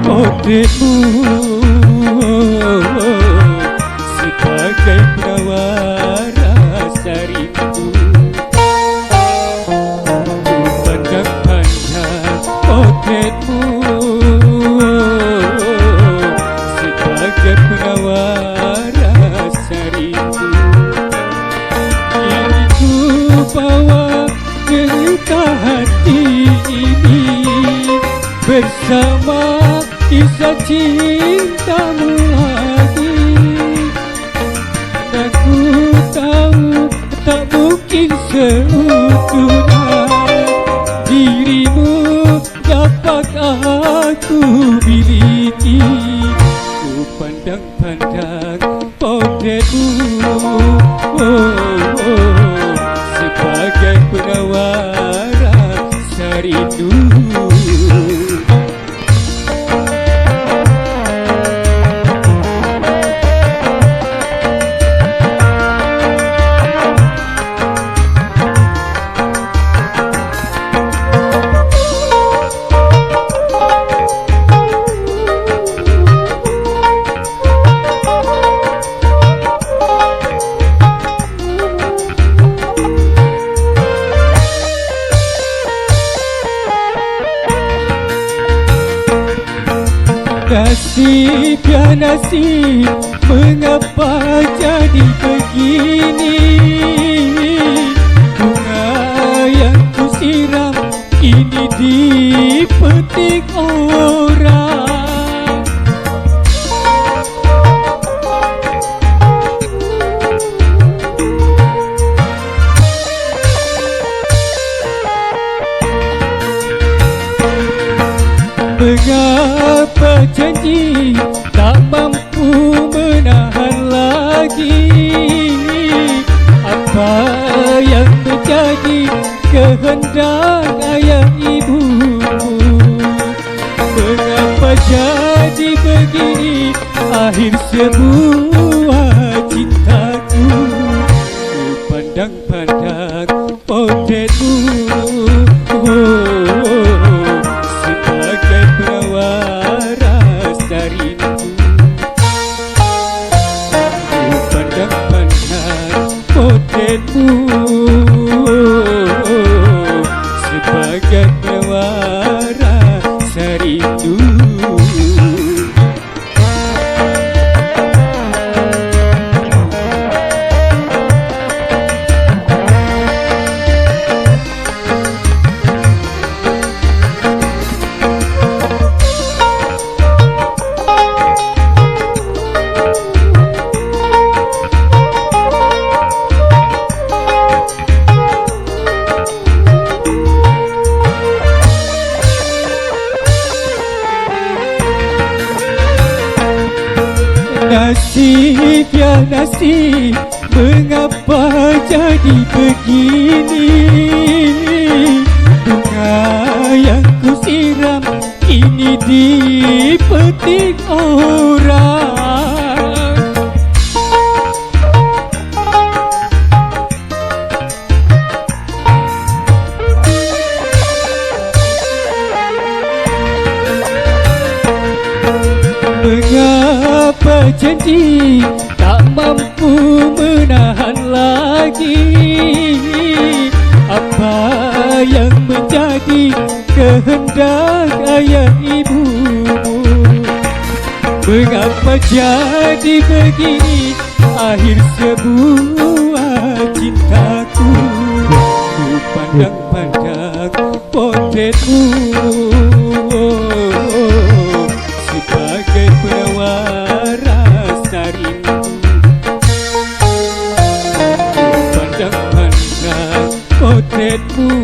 potretmu sebagai penawar rasa rindu. Ku pandang-pandang potretmu sebagai penawar rasa rindu. Kini ku bawa cerita hati ini bersama kisah cintamu lagi. Dan ku tahu tak mungkin seutuhnya dirimu dapat aku miliki. Ku pandang-pandang potretmu sebagai penawar rasa rindu. Nasib ya nasib, mengapa jadi begini? Bunga yang ku siram kini dipetik orang. Mengapa janji tak mampu menahan lagi? Apa yang menjadi kehendak ayah ibumu? Mengapa jadi begini akhir sebuah cintaku? Ku pandang-pandang potretmu sebagai penawar rasa rindu. Ku pandang-pandang potretmu sebagai penawar rasa rindu. Nasib ya nasib, mengapa jadi begini? Bunga yang ku siram kini dipetik orang. Mengapa janji tak mampu menahan lagi? Apa yang menjadi kehendak ayah ibumu? Mengapa jadi begini akhir sebuah cintaku? Ku pandang-pandang potretmu sebagai penawar rasa rindu. Ku pandang-pandang potretmu